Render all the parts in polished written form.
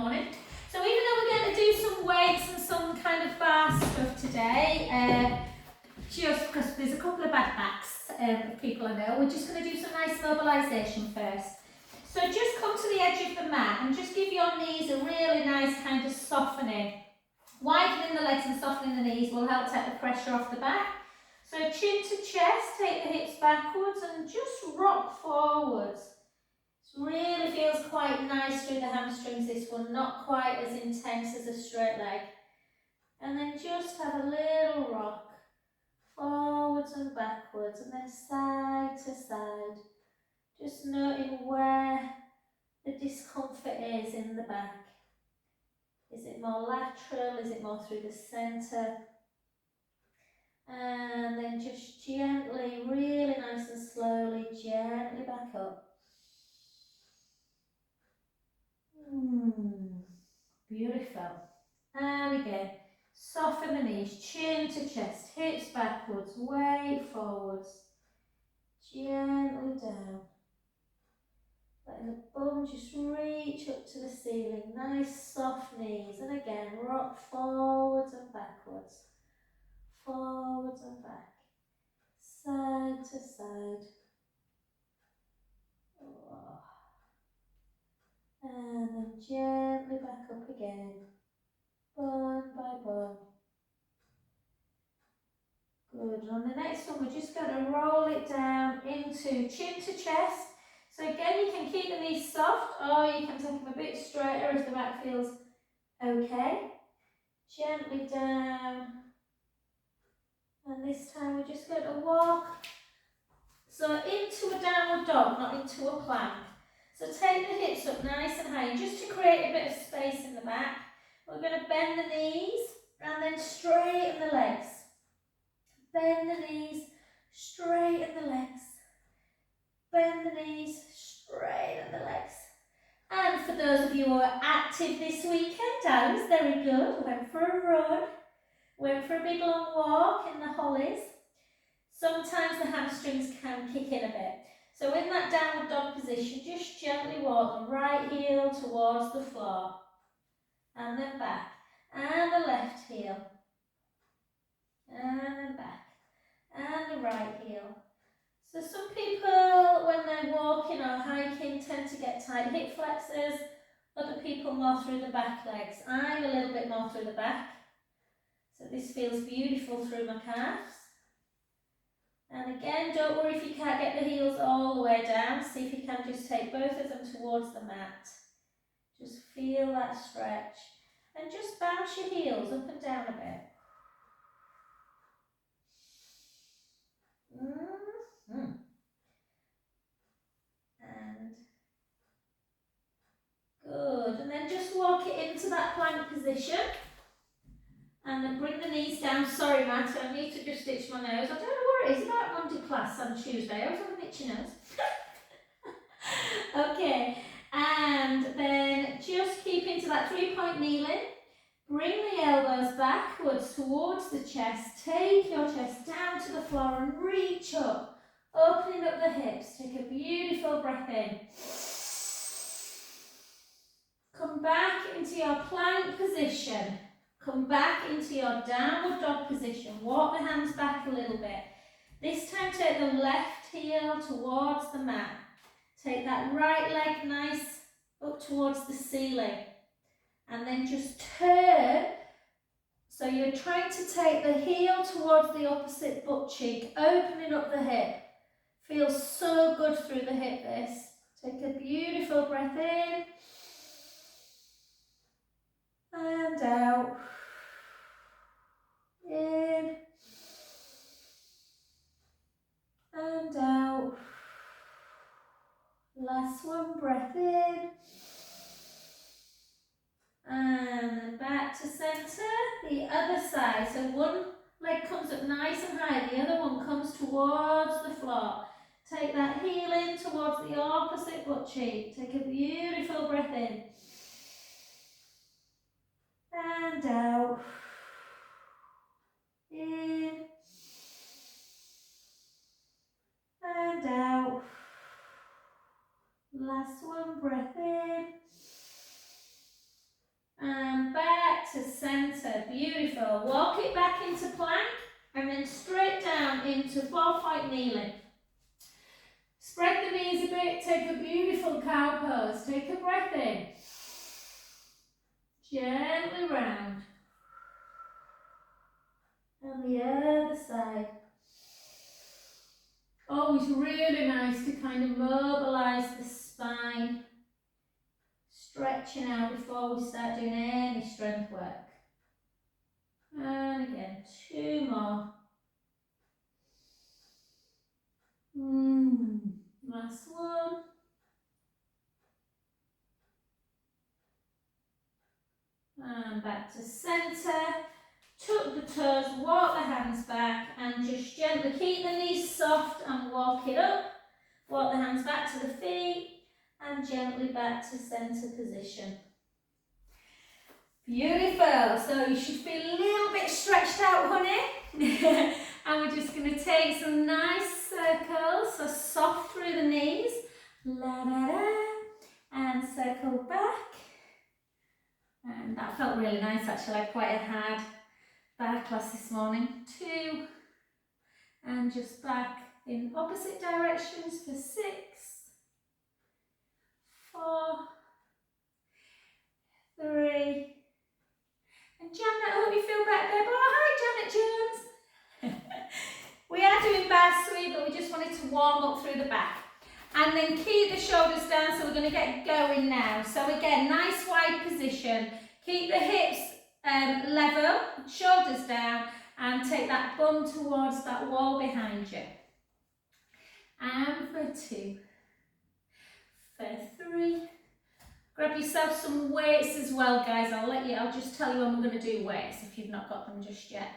morning. So even though we're going to do some weights and some kind of bar stuff today, just because there's a couple of bad backs of people I know, we're just going to do some nice mobilisation first. So just come to the edge of the mat and just give your knees a really nice kind of softening. Widening the legs and softening the knees will help take the pressure off the back. So chin to chest, take the hips backwards and just rock forwards. This really feels quite nice through the hamstrings, this one, not quite as intense as a straight leg. And then just have a little rock, forwards and backwards, and then side to side. Just noting where the discomfort is in the back. Is it more lateral? Is it more through the centre? And then just gently, really nice and slowly, gently back up. Beautiful. And again, soften the knees, chin to chest, hips backwards, weight forwards, gently down. Letting the bum just reach up to the ceiling, nice soft knees, and again, rock forwards and backwards, forwards and back, side to side. And then gently back up again, bone by bone. Good. On the next one, we're just going to roll it down into chin to chest. So again, you can keep the knees soft, or you can take them a bit straighter if the back feels okay. Gently down. And this time we're just going to walk. So into a downward dog, not into a plank. So take the hips up nice and high, just to create a bit of space in the back. We're going to bend the knees and then straighten the legs. Bend the knees, straighten the legs. Bend the knees, straighten the legs. And for those of you who are active this weekend, I was very good. Went for a run, went for a big long walk in the hollies. Sometimes the hamstrings can kick in a bit. So in that downward dog position, just gently walk the right heel towards the floor. And then back. And the left heel. And then back. And the right heel. So some people, when they're walking or hiking, tend to get tight hip flexors. Other people more through the back legs. I'm a little bit more through the back. So this feels beautiful through my calves. And again, don't worry if you can't get the heels all the way down. See if you can just take both of them towards the mat. Just feel that stretch. And just bounce your heels up and down a bit. And good. And then just walk it into that plank position. And then bring the knees down. Sorry, Matt, I need to just stitch my nose. I don't know where it is. About Monday class on Tuesday. I was having an itchy nose. Okay. And then just keep into that 3-point kneeling. Bring the elbows backwards towards the chest. Take your chest down to the floor and reach up. Opening up the hips. Take a beautiful breath in. Come back into your plank position. Come back into your downward dog position. Walk the hands back a little bit. This time take the left heel towards the mat. Take that right leg nice up towards the ceiling. And then just turn. So you're trying to take the heel towards the opposite butt cheek, opening up the hip. Feels so good through the hip, this. Take a beautiful breath in. And out. In. And out. Last one, breath in. And then back to centre, the other side. So one leg comes up nice and high, the other one comes towards the floor. Take that heel in towards the opposite butt cheek. Take a beautiful breath in. And out. In. And out. Last one, breath in. And back to centre. Beautiful. Walk it back into plank and then straight down into ball fight kneeling. Spread the knees a bit. Take a beautiful cow pose. Take a breath in. Gently round. And the other side. Always really nice to kind of mobilise the spine. Stretching out before we start doing any strength work. And again, 2 more. Last one. And back to centre. Tuck the toes, walk the hands back and just gently keep the knees soft and walk it up. Walk the hands back to the feet and gently back to centre position. Beautiful. So you should feel a little bit stretched out, honey. And we're just going to take some nice circles, so soft through the knees. La da da. And circle back. And that felt really nice actually. I had quite a hard barre class this morning. 2. And just back in opposite directions for 6. 4. 3. And Janet, I hope you feel better, babe. Oh, hi, Janet Jones. We are doing barre sweep, but we just wanted to warm up through the back. And then keep the shoulders down, so we're going to get going now. So again, nice wide position. Keep the hips level, shoulders down, and take that bum towards that wall behind you. And for 2. For 3. Grab yourself some weights as well, guys. I'll just tell you when we're going to do weights if you've not got them just yet.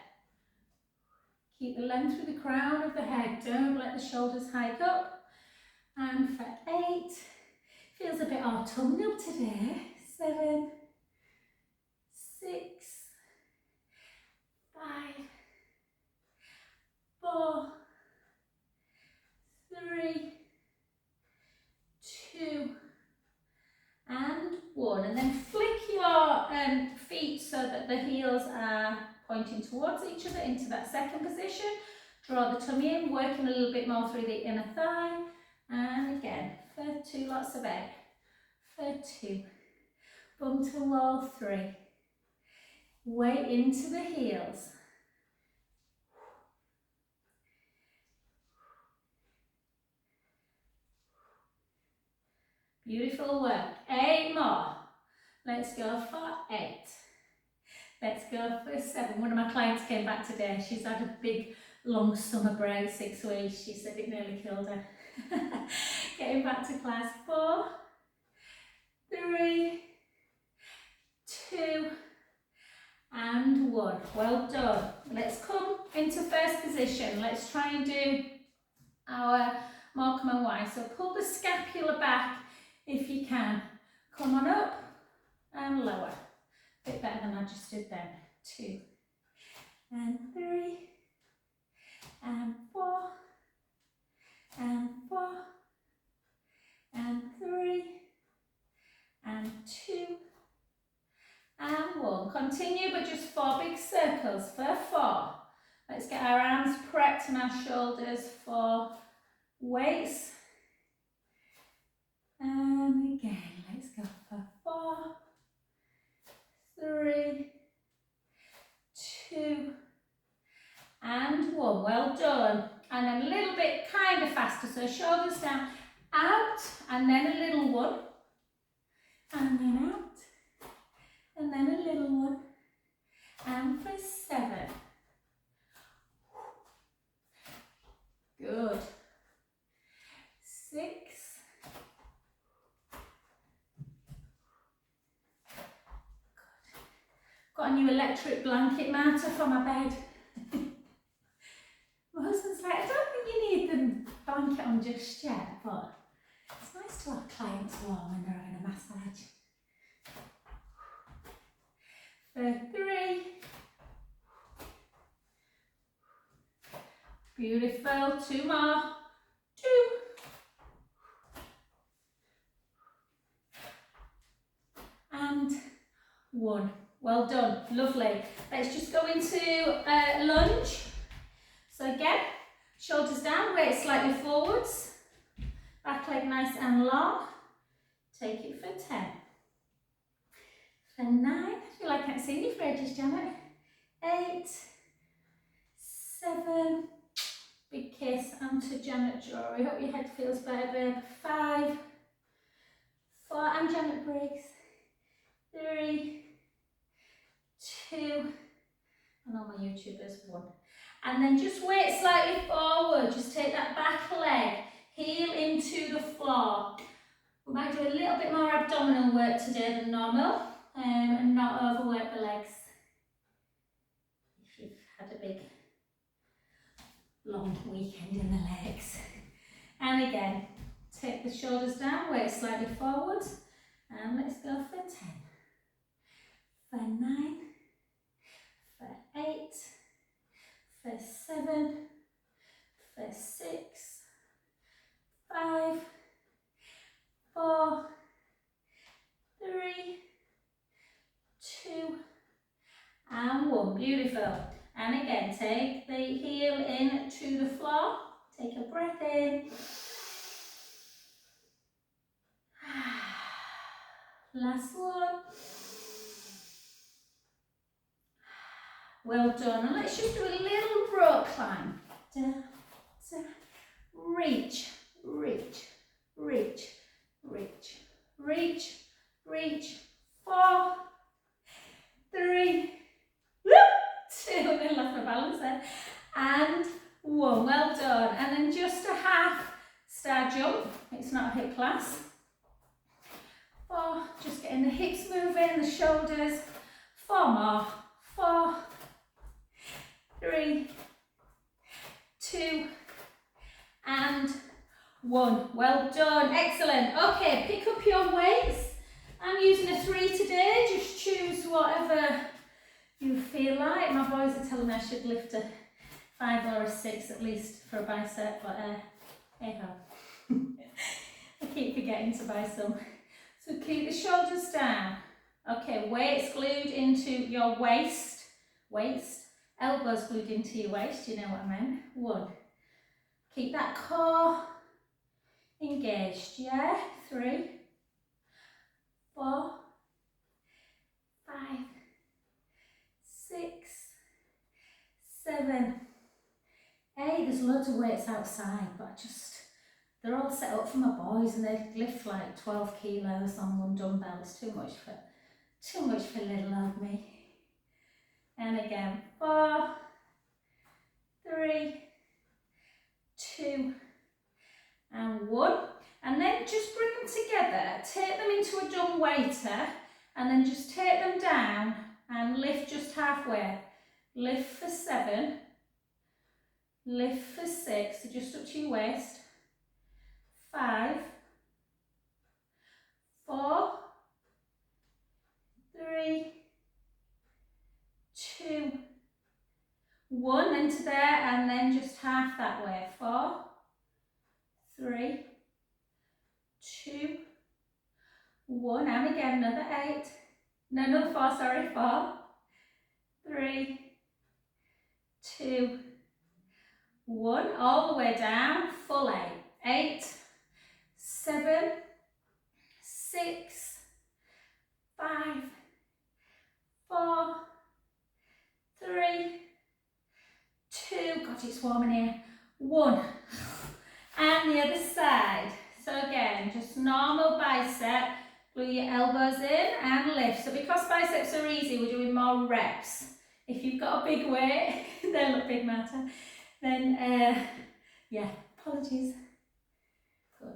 Keep the length through the crown of the head. Don't let the shoulders hike up. And for 8. Feels a bit autumnal today. 7. 6. 5. 4. 3. 2. And 1, and then flick your feet so that the heels are pointing towards each other into that second position. Draw the tummy in, working a little bit more through the inner thigh. And again, for 2, lots of egg. For 2, bum to wall. 3. Weight into the heels. Beautiful work. 8 more. Let's go for 8. Let's go for 7. One of my clients came back today. She's had a big, long summer break, 6 weeks. She said it nearly killed her. Getting back to class. 4, 3, 2, and 1. Well done. Let's come into first position. Let's try and do our Morecambe and Wise. So pull the scapula back if you can. Come on up and lower. A bit better than I just did then. 2 and 3 and 4 and 4 and 3 and 2 and 1. Continue, but just 4 big circles for 4. Let's get our arms prepped and our shoulders for weights. And again, let's go for 4, 3, 2, and 1. Well done. And then a little bit kind of faster. So shoulders down, out, and then a little one. And then out, and then a little one. And for 7. Good. 6. Got a new electric blanket mounter for my bed. My husband's like, I don't think you need the blanket on just yet, but it's nice to have clients warm when they're having a massage. For 3. Beautiful. 2 more. 2. And 1. Well done, lovely. Let's just go into lunge. So again, shoulders down, weight slightly forwards, back leg nice and long. Take it for 10. For 9, I feel like I haven't seen you for ages, Janet. 8, 7, big kiss onto Janet Jory. Hope your head feels better, babe. 5, 4, I'm Janet Briggs. 3, 2, and all my YouTubers, 1. And then just weight slightly forward. Just take that back leg, heel into the floor. We might do a little bit more abdominal work today than normal, and not overwork the legs. If you've had a big, long weekend in the legs. And again, take the shoulders down, weight slightly forward, and let's go for 10. For 9, for 8, for 7, for 6, 5, 4, 3, 2, and 1. Beautiful. And again, take the heel in to the floor. Take a breath in. Last one. Well done. And let's just do a little rope climb. Da, da. Reach, reach, reach, reach, reach, reach. 4, 3, 2, and then lost my balance there. And 1. Well done. And then just a half star jump. It's not a hip class. 4, just getting the hips moving, the shoulders. 4 more. 4, 3, 2, and 1. Well done. Excellent. Okay, pick up your weights. I'm using a 3 today. Just choose whatever you feel like. My boys are telling me I should lift a 5 or a 6 at least for a bicep, but hey ho. I keep forgetting to buy some. So keep the shoulders down. Okay, weights glued into your waist. Elbows glued into your waist, you know what I mean? 1. Keep that core engaged, yeah? 3, 4, 5, 6, 7, 8. There's loads of weights outside, but they're all set up for my boys and they lift like 12 kilos on one dumbbell. It's too much for little old me. And again, 4, 3, 2, and 1. And then just bring them together, take them into a dumb waiter, and then just take them down and lift just halfway. Lift for 7, lift for 6, so just up to your waist. 5, 4, 3, 2, 1, then to there, and then just half that way. 4, 3, 2, 1, and again another 8. No, another 4, sorry. 4, 3, 2, 1, all the way down, full 8. 8, 7, 6, 5, 4, 3, 2, God, it's warm in here. 1, and the other side. So again, just normal bicep, glue your elbows in and lift. So because biceps are easy, we're doing more reps. If you've got a big weight, they look big, Marta, then yeah, apologies. Good.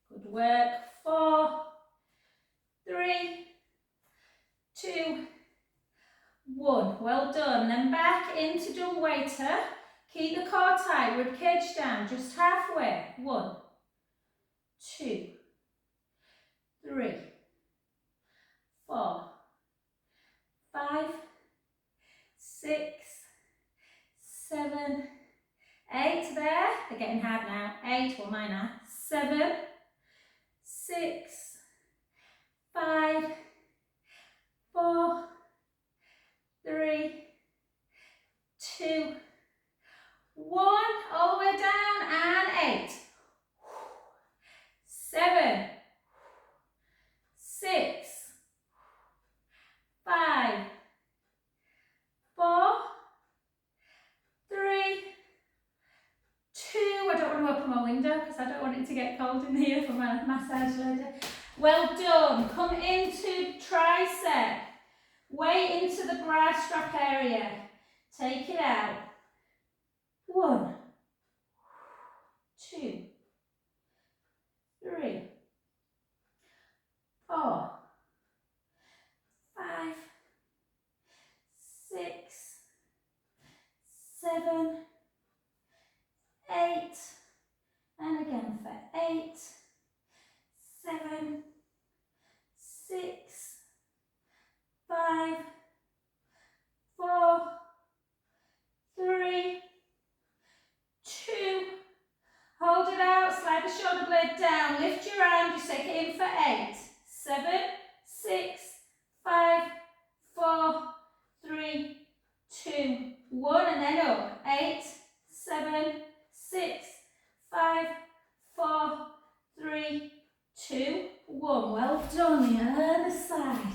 Good work. 4, 3, 2, 1. Well done. Then back into dumb waiter. Keep the core tight, rib cage down, just halfway. 1, 2, 3, 4, 5, 6, getting hard now. 8, well mine are. 7, 6, 5, 4, 3, 2, 1. All the way down and 8. 7, 6, 5, 4, 3, 2. I don't want to open my window because I don't want it to get cold in here for my massage later. Well done. Come into tricep. Weight into the bra strap area. Take it out. 1, 2, 3, 4, 5, 6, 7, 8, and again for 8, 7, 6, 5, 4, 3, 2. Hold it out, slide the shoulder blade down, lift your arm, just take it in for 8, 7, 6, 5, 4, 3, 2, 1, and then up. 8, 7, 6, 5, 4, 3, 2, 1. Well done, the other side.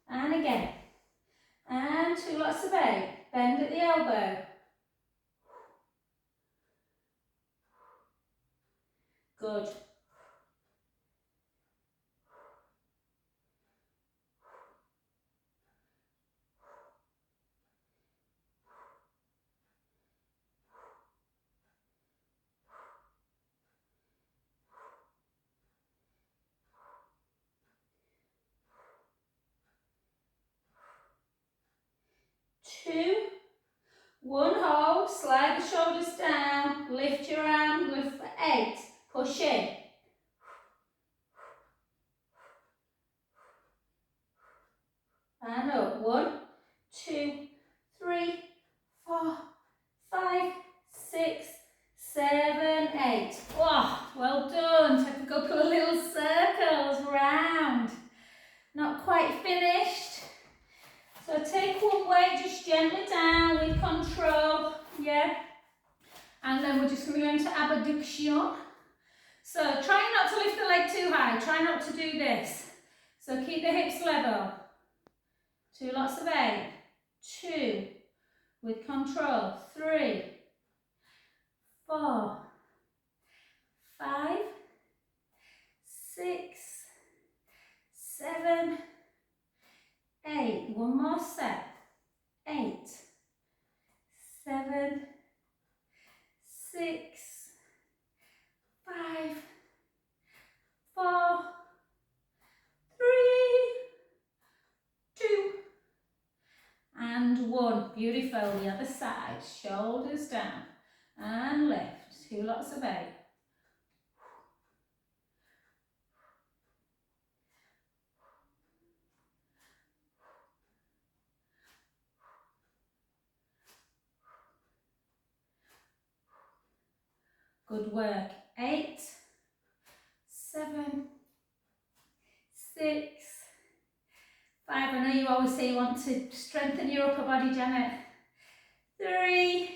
And again. And 2 lots of 8. Bend at the elbow. Good. Two, 1 hold, slide the shoulders down, lift your arm, lift for 8, push in. And up. 1, 2, 3, 4, 5, 6, 7, 8. Oh, well done. Take a couple of little circles round. Not quite finished. So take one weight just gently down with control. Yeah. And then we're just going to go into abduction. So try not to lift the leg too high. Try not to do this. So keep the hips level. 2 lots of 8. 2 with control. 3, 4, 5, 6, 7, 8. One more set. 8, 7, 6, 5, 4, 3, 2, and 1. Beautiful. The other side. Shoulders down and lift. 2 lots of 8. Good work. 8, 7, 6, 5. I know you always say you want to strengthen your upper body, Janet. 3,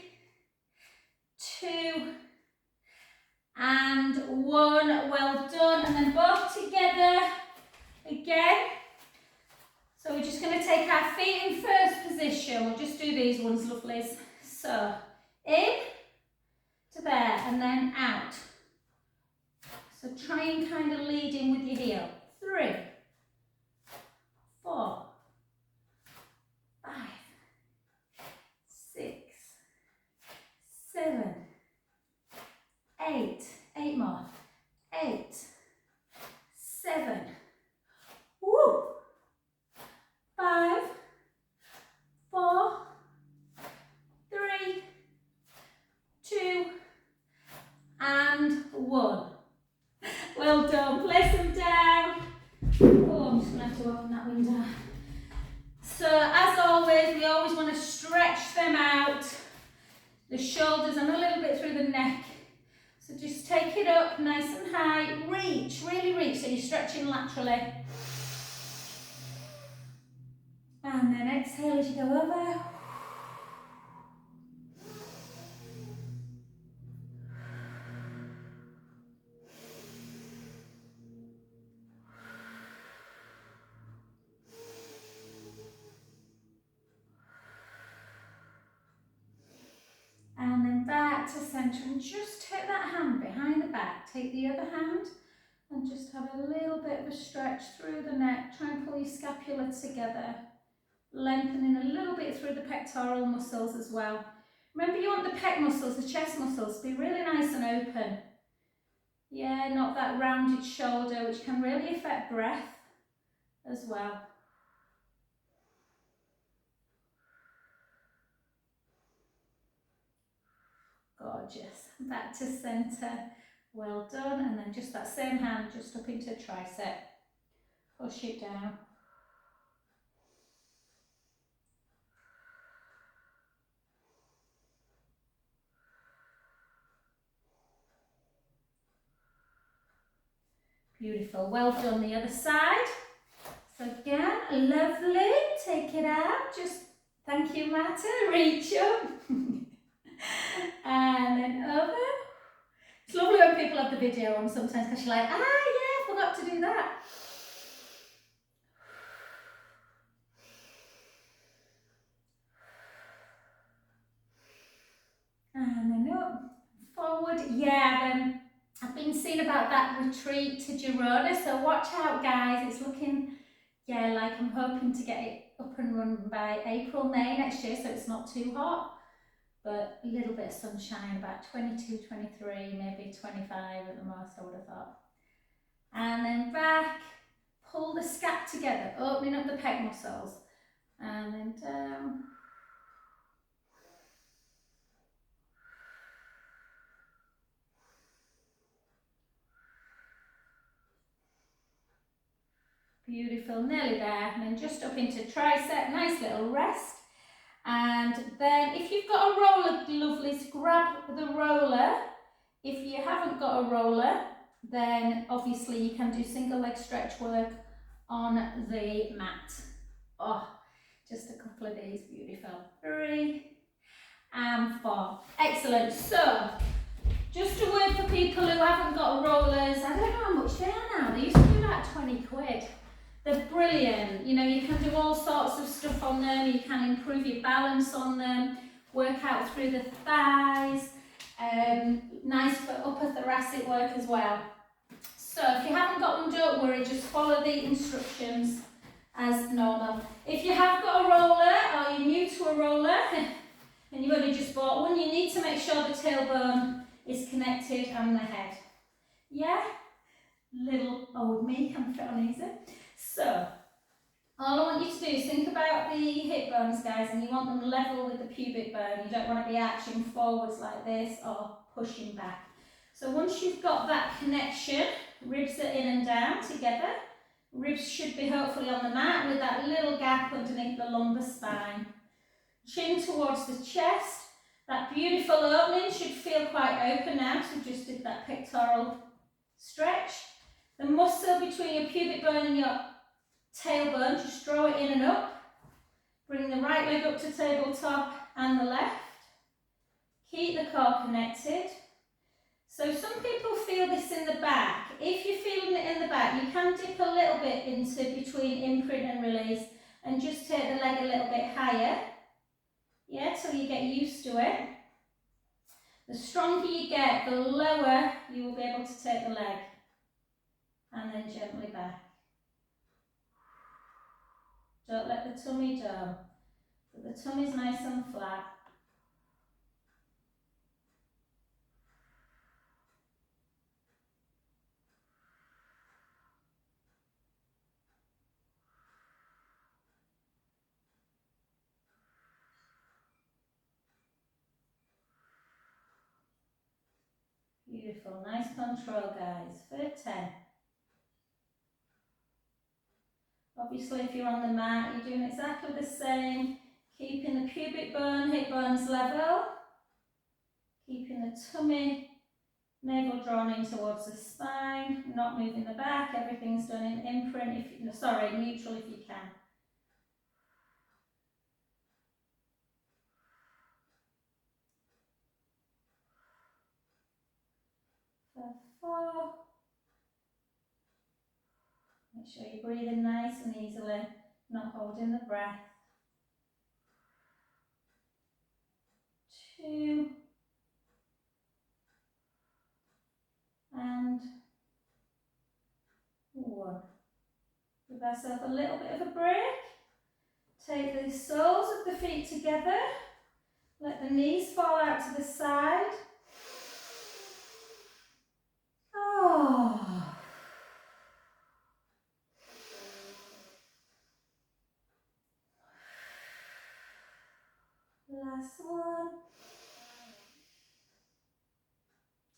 2, and 1. Well done. And then both together again. So we're just going to take our feet in first position. We'll just do these ones, lovelies. So in to there and then out. So try and kind of lead in with your heel. 3, 4, 5, 6, 7, 8. 8 more. 8, 7. Woo. 5, 4, 3, 2, and 1. Well done. Place them down. Oh, I'm just going to have to open that window. So, as always, we always want to stretch them out. The shoulders and a little bit through the neck. So just take it up nice and high, reach, really reach, so you're stretching laterally. And then exhale as you go over. And then back to centre, and just take that hand behind the back, take the other hand and just have a little bit of a stretch through the neck. Try and pull your scapula together, lengthening a little bit through the pectoral muscles as well. Remember, you want the pec muscles, the chest muscles, to be really nice and open. Yeah, not that rounded shoulder, which can really affect breath as well. Gorgeous. Back to centre. Well done. And then just that same hand just up into tricep. Push it down. Beautiful. Well done. The other side. So again, lovely. Take it out. Just thank you, Marta. Reach up. And then over. It's lovely when people have the video on sometimes because you're like, yeah, I forgot to do that. And then up, forward. Yeah, I've been seeing about that retreat to Girona, so watch out, guys. It's looking, yeah, like I'm hoping to get it up and running by April, May next year, so it's not too hot. But a little bit of sunshine, about 22, 23, maybe 25 at the most, I would have thought. And then back, pull the scap together, opening up the pec muscles. And then down. Beautiful, nearly there. And then just up into tricep, nice little rest. And then if you've got a roller, lovelies, grab the roller. If you haven't got a roller, then obviously you can do single leg stretch work on the mat. Oh, just a couple of these, beautiful. 3 and 4. Excellent. So, just a word for people who haven't got rollers. I don't know how much they are now. They used to be like 20 quid. They're brilliant. You know, you can do all sorts of stuff on them. You can improve your balance on them, work out through the thighs. Nice for upper thoracic work as well. So if you haven't got them, don't worry, just follow the instructions as normal. If you have got a roller or you're new to a roller and you've only just bought one, you need to make sure the tailbone is connected and the head. Yeah? Little old me can fit on easy. So, all I want you to do is think about the hip bones, guys, and you want them level with the pubic bone. You don't want to be arching forwards like this or pushing back. So once you've got that connection, ribs are in and down together. Ribs should be hopefully on the mat with that little gap underneath the lumbar spine. Chin towards the chest. That beautiful opening should feel quite open now, so just did that pectoral stretch. The muscle between your pubic bone and your tailbone, just draw it in and up. Bring the right leg up to tabletop and the left. Keep the core connected. So some people feel this in the back. If you're feeling it in the back, you can dip a little bit into between imprint and release and just take the leg a little bit higher. Yeah, till you get used to it. The stronger you get, the lower you will be able to take the leg. And then gently back. Don't let the tummy down. So the tummy's nice and flat. Beautiful, nice control, guys. For 10. Obviously, if you're on the mat, you're doing exactly the same. Keeping the pubic bone, hip bones level. Keeping the tummy Navel drawn in towards the spine, not moving the back, everything's done in imprint, neutral if you can. For 4. Make sure you're breathing nice and easily, not holding the breath. 2. And 1. Give ourselves a little bit of a break. Take the soles of the feet together. Let the knees fall out to the side. Oh. Last one.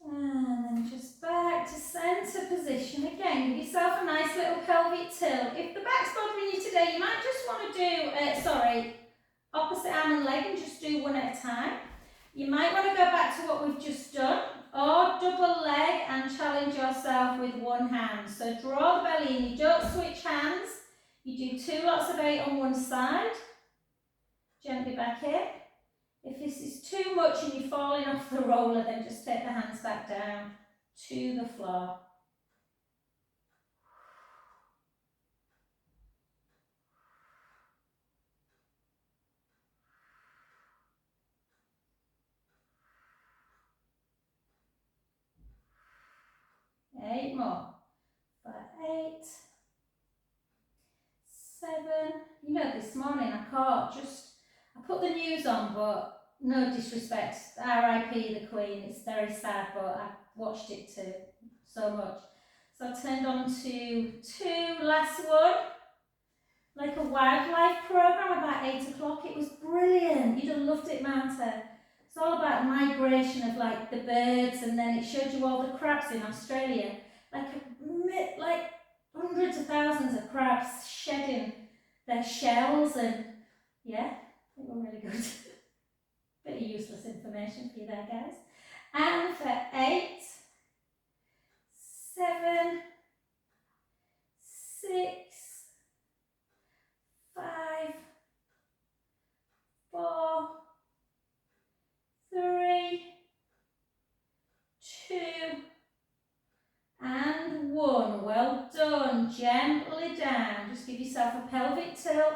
And then just back to centre position. Again, give yourself a nice little pelvic tilt. If the back's bothering you today, you might just want to do, opposite arm and leg and just do one at a time. You might want to go back to what we've just done, or double leg and challenge yourself with one hand. So draw the belly in, you don't switch hands. You do 2 lots of 8 on one side. Gently back in. If this is too much and you're falling off the roller, then just take the hands back down to the floor. Eight more. For 8, 7. You know, this morning I put the news on, but no disrespect, R.I.P. the Queen, it's very sad, but I watched it too, so much. So I turned on to 2, last one, like a wildlife programme about 8 o'clock. It was brilliant, you'd have loved it, Marta. It's all about the migration of like the birds, and then it showed you all the crabs in Australia, like hundreds of thousands of crabs shedding their shells, and yeah, they were really good. Bit of useless information for you there, guys. And for 8, 7, 6, 5, 4, 3, 2, and 1. Well done. Gently down. Just give yourself a pelvic tilt,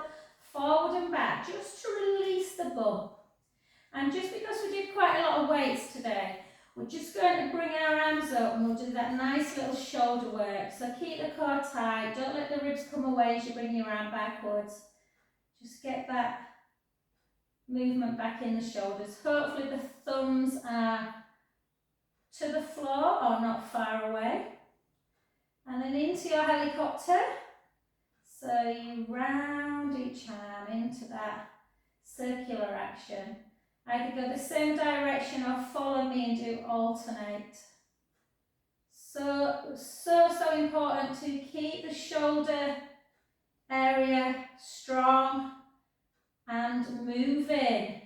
forward and back, just to release the bum. And just because we did quite a lot of weights today, we're just going to bring our arms up and we'll do that nice little shoulder work. So keep the core tight, don't let the ribs come away as you bring your arm backwards. Just get that movement back in the shoulders. Hopefully the thumbs are to the floor or not far away. And then into your helicopter. So you round each arm into that circular action. Either go the same direction or follow me and do alternate. So important to keep the shoulder area strong and moving.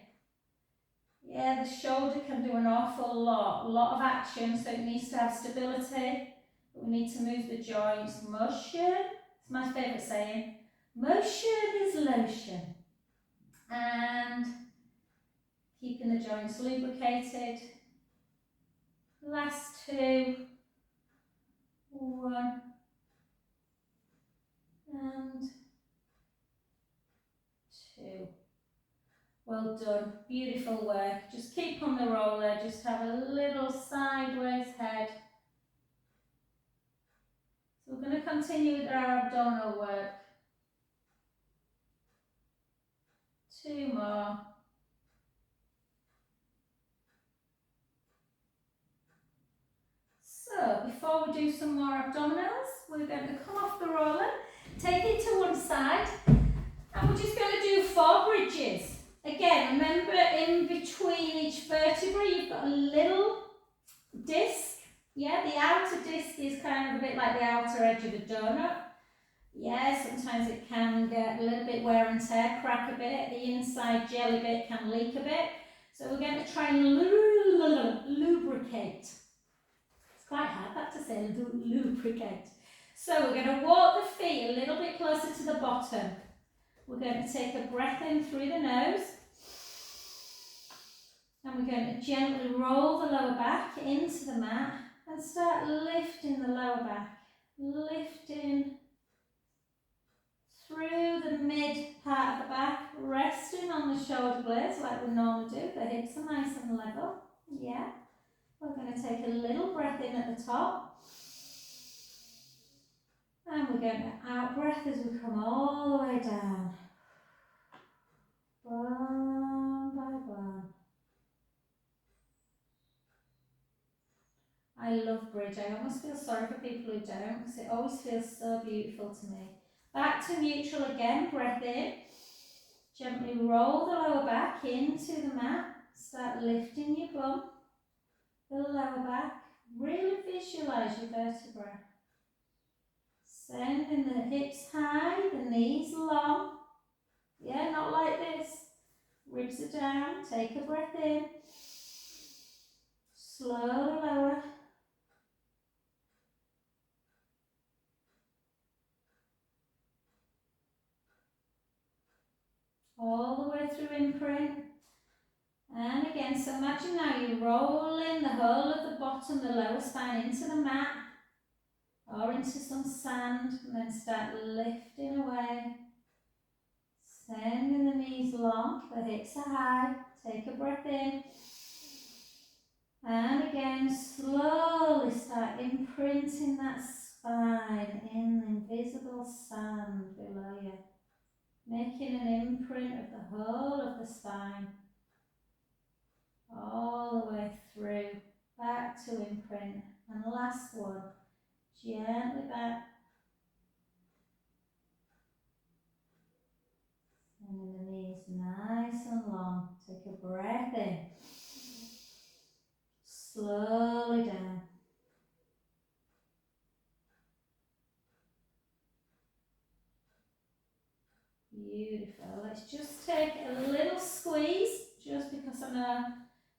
Yeah, the shoulder can do an awful lot. A lot of action, so it needs to have stability. But we need to move the joints. Motion, it's my favourite saying. Motion is lotion. And keeping the joints lubricated. Last 2. 1. And 2. Well done. Beautiful work. Just keep on the roller. Just have a little sideways head. So we're going to continue with our abdominal work. 2 more. So before we do some more abdominals, we're going to come off the roller, take it to one side, and we're just going to do 4 bridges. Again, remember in between each vertebra you've got a little disc. Yeah, the outer disc is kind of a bit like the outer edge of a donut. Yeah, sometimes it can get a little bit wear and tear, crack a bit. The inside jelly bit can leak a bit. So we're going to try and lubricate quite hard that to say, lubricate. So we're going to walk the feet a little bit closer to the bottom. We're going to take a breath in through the nose. And we're going to gently roll the lower back into the mat and start lifting the lower back. Lifting through the mid part of the back, resting on the shoulder blades like we normally do. The hips are nice and level. Yeah. We're going to take a little breath in at the top. And we're going to out breath as we come all the way down. One by one. I love bridge. I almost feel sorry for people who don't because it always feels so beautiful to me. Back to neutral again, breath in. Gently roll the lower back into the mat. Start lifting your bum, the lower back. Really visualise your vertebra. Sending the hips high, the knees long. Yeah, not like this. Ribs are down. Take a breath in. Slowly lower. All the way through imprint. And again, so imagine now you're rolling the whole of the bottom, the lower spine into the mat or into some sand, and then start lifting away. Sending the knees long, the hips are high. Take a breath in. And again, slowly start imprinting that spine in the invisible sand below you. Making an imprint of the whole of the spine. All the way through, back to imprint. And last one, gently back. And the knees nice and long. Take a breath in. Slowly down. Beautiful. Let's just take a little squeeze, just because I know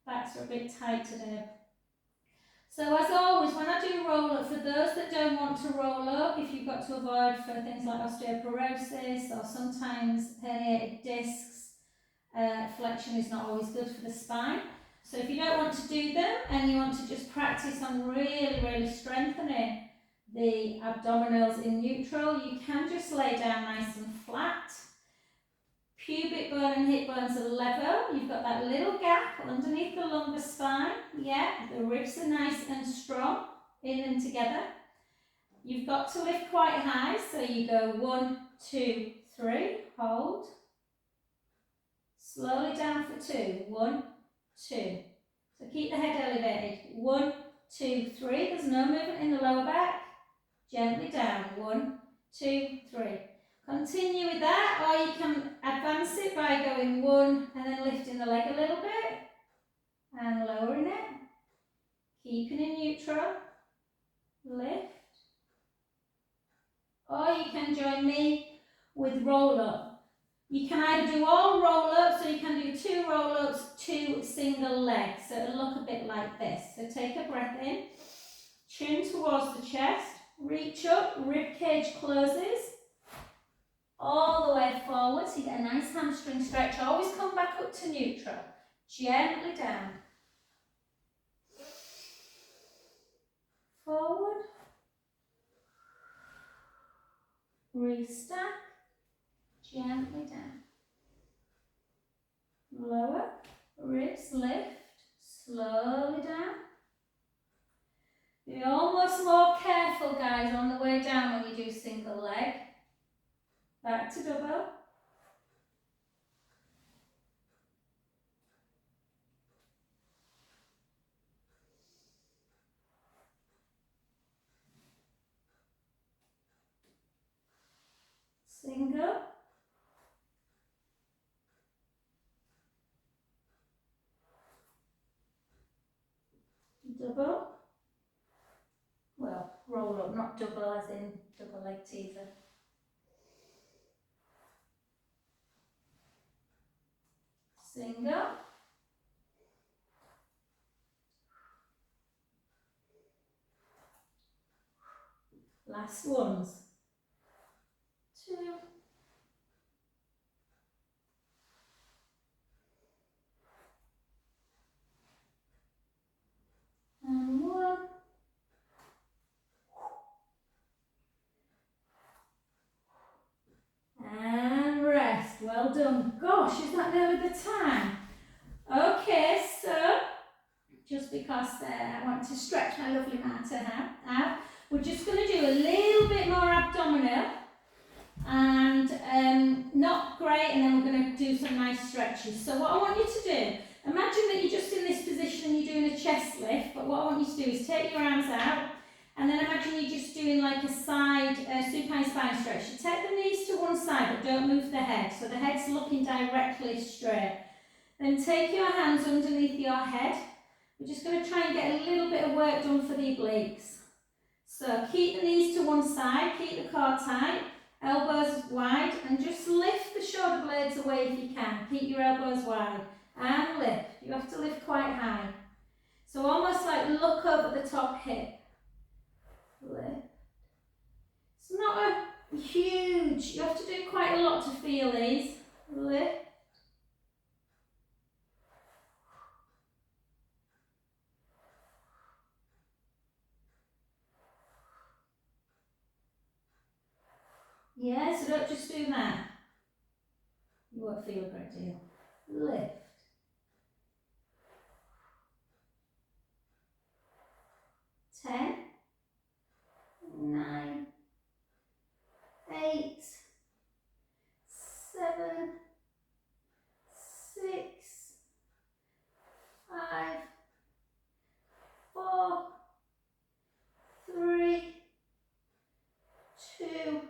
backs are a bit tight today. So as always, when I do roll up, for those that don't want to roll up, if you've got to avoid for things like osteoporosis or sometimes herniated discs, flexion is not always good for the spine. So if you don't want to do them and you want to just practice on really strengthening the abdominals in neutral, you can just lay down nice and flat. Pubic bone and hip bones are level. You've got that little gap underneath the lumbar spine. Yeah, the ribs are nice and strong in and together. You've got to lift quite high, so you go 1, 2, 3, hold. Slowly down for 2, 1, 2. So keep the head elevated. 1, 2, 3. There's no movement in the lower back. Gently down. 1, 2, 3. Continue with that, or you can advance it by going 1 and then lifting the leg a little bit and lowering it. Keeping in neutral. Lift. Or you can join me with roll up. You can either do all roll ups, or you can do 2 roll ups, 2 single legs. So it'll look a bit like this. So take a breath in, chin towards the chest, reach up, rib cage closes. All the way forward, so you get a nice hamstring stretch. Always come back up to neutral. Gently down. Forward. Restack. Gently down. Lower. Ribs lift. Slowly down. Be almost more careful, guys, on the way down when you do single leg. Back to double. Single. Double. Well, roll up, not double as in double leg teaser. Single. Last ones. 2. And 1. And rest. Well done. Gosh, is that nearly the time? Okay, so just because I want to stretch my lovely matter out, we're just going to do a little bit more abdominal and not great, and then we're going to do some nice stretches. So what I want you to do, imagine that you're just in this position and you're doing a chest lift, but what I want you to do is take your arms out, and then imagine you're just doing like a side supine spine stretch. You take the knees to one side, but don't move the head, so the head's looking directly straight. Then take your hands underneath your head. We're just going to try and get a little bit of work done for the obliques. So keep the knees to one side, keep the core tight, elbows wide, and just lift the shoulder blades away if you can. Keep your elbows wide and lift. You have to lift quite high. So almost like look over the top hip. Lift. It's not a huge, you have to do quite a lot to feel these. Lift. Yeah, so don't just do that. You won't feel a great deal. Lift. 10, 9, 8, 7, 6, 5, 4, 3, 2,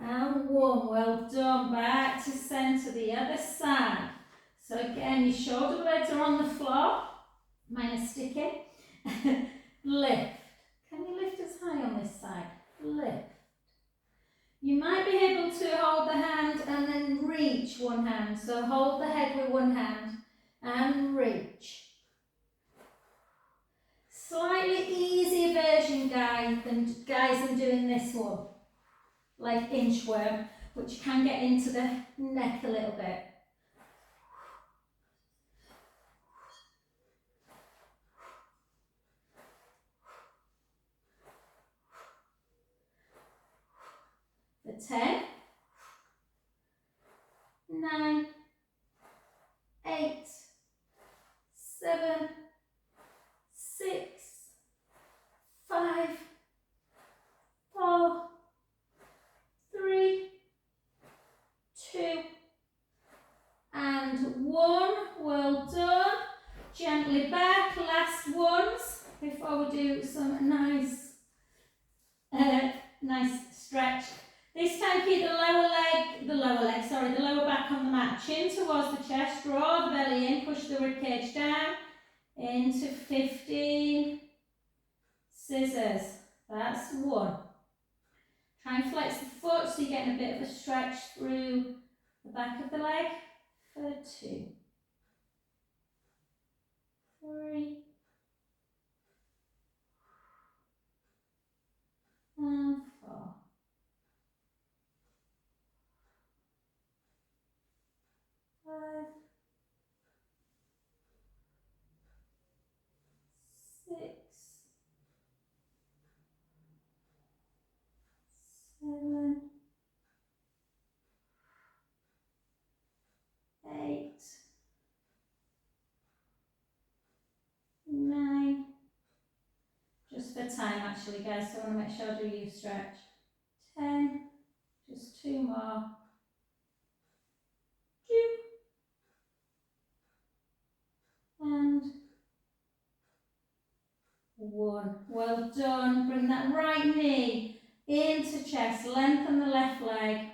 and 1. Well done. Back to centre, the other side. So again, your shoulder blades are on the floor. Mine are sticky. Lift. Can you lift as high on this side? Lift. You might be able to hold the hand and then reach one hand. So hold the head with one hand and reach. Slightly easier version, guys, than doing this one. Like inchworm, which can get into the neck a little bit. For 10, 9, 8, 7, 6, 5, 4, 3, 2, and 1. Well done. Gently back. Last ones before we do some nice stretch. This time keep the lower back on the mat. Chin towards the chest. Draw the belly in. Push the ribcage down into 15 scissors. That's 1. Try and flex the foot so you're getting a bit of a stretch through the back of the leg. For 2, 3, and 4. 5, 6, 7, 8, 9. Just for time actually, guys, so I want to make sure I do you stretch. 10, just 2 more. 2, and 1. Well done. Bring that right knee into chest, lengthen the left leg.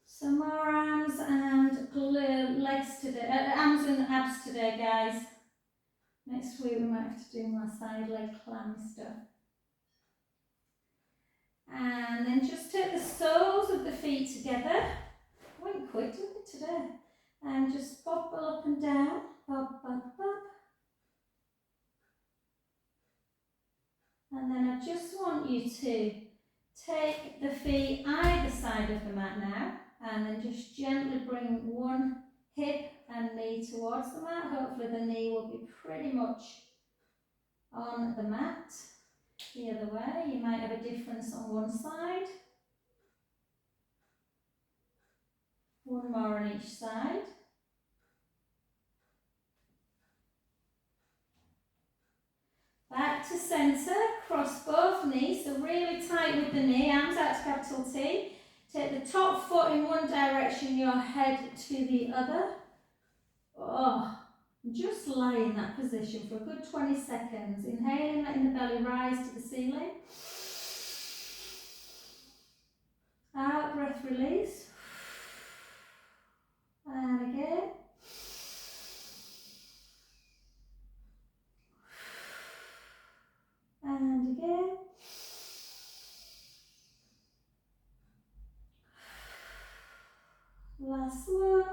Some more arms and legs today, arms and abs today, guys. Next week we might have to do more side leg clamster. And then just take the soles of the feet together. I went quick, didn't it, today? And just bobble up and down, bob, bob, bob. And then I just want you to take the feet either side of the mat now, and then just gently bring one hip and knee towards the mat. Hopefully the knee will be pretty much on the mat. The other way, you might have a difference on one side. One more on each side. Back to centre, cross both knees, so really tight with the knee, arms out to capital T. Take the top foot in one direction, your head to the other. Oh, just lie in that position for a good 20 seconds. Inhaling, letting the belly rise to the ceiling. Out, breath release. And again. And again. Last one.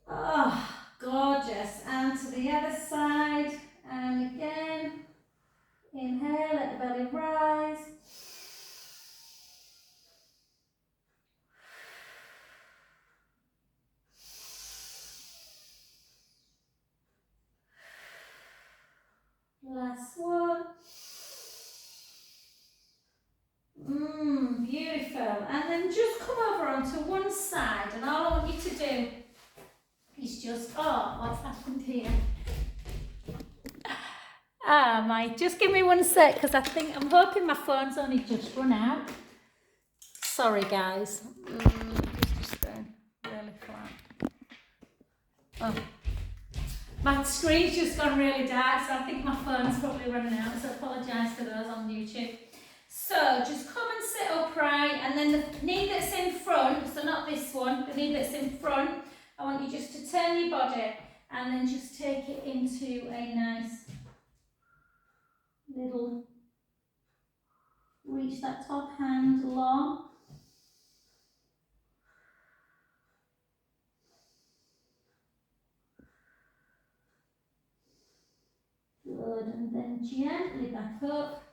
Oh, gorgeous. And to the other side. And again. Inhale, let the belly rise. Last one. Beautiful. And then just come over onto one side, and all I want you to do is just, what's happened here? Just give me one sec, because I'm hoping my phone's only just run out. Sorry guys. It's just going really flat. Oh. My screen's just gone really dark, so I think my phone's probably running out, so I apologise to those on YouTube. So just come and sit upright, and then the knee that's in front, so not this one, the knee that's in front, I want you just to turn your body and then just take it into a nice little, reach that top hand long. Good, and then gently back up,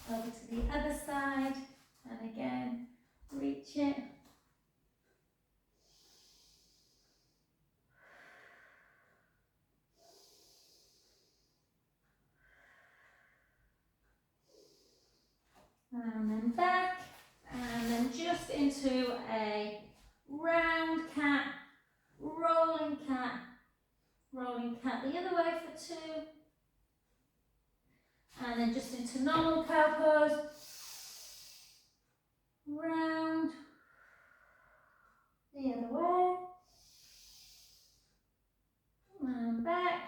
over to the other side, and again, reach it. And then back, and then just into a round cat, rolling cat, the other way for 2, and then just into normal cow pose, round, the other way, and back,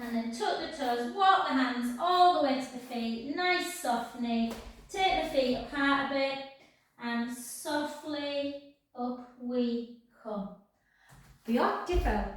and then tuck the toes, walk the hands all the way to the feet, nice soft knee, take the feet apart a bit, and softly up we come. Beautiful.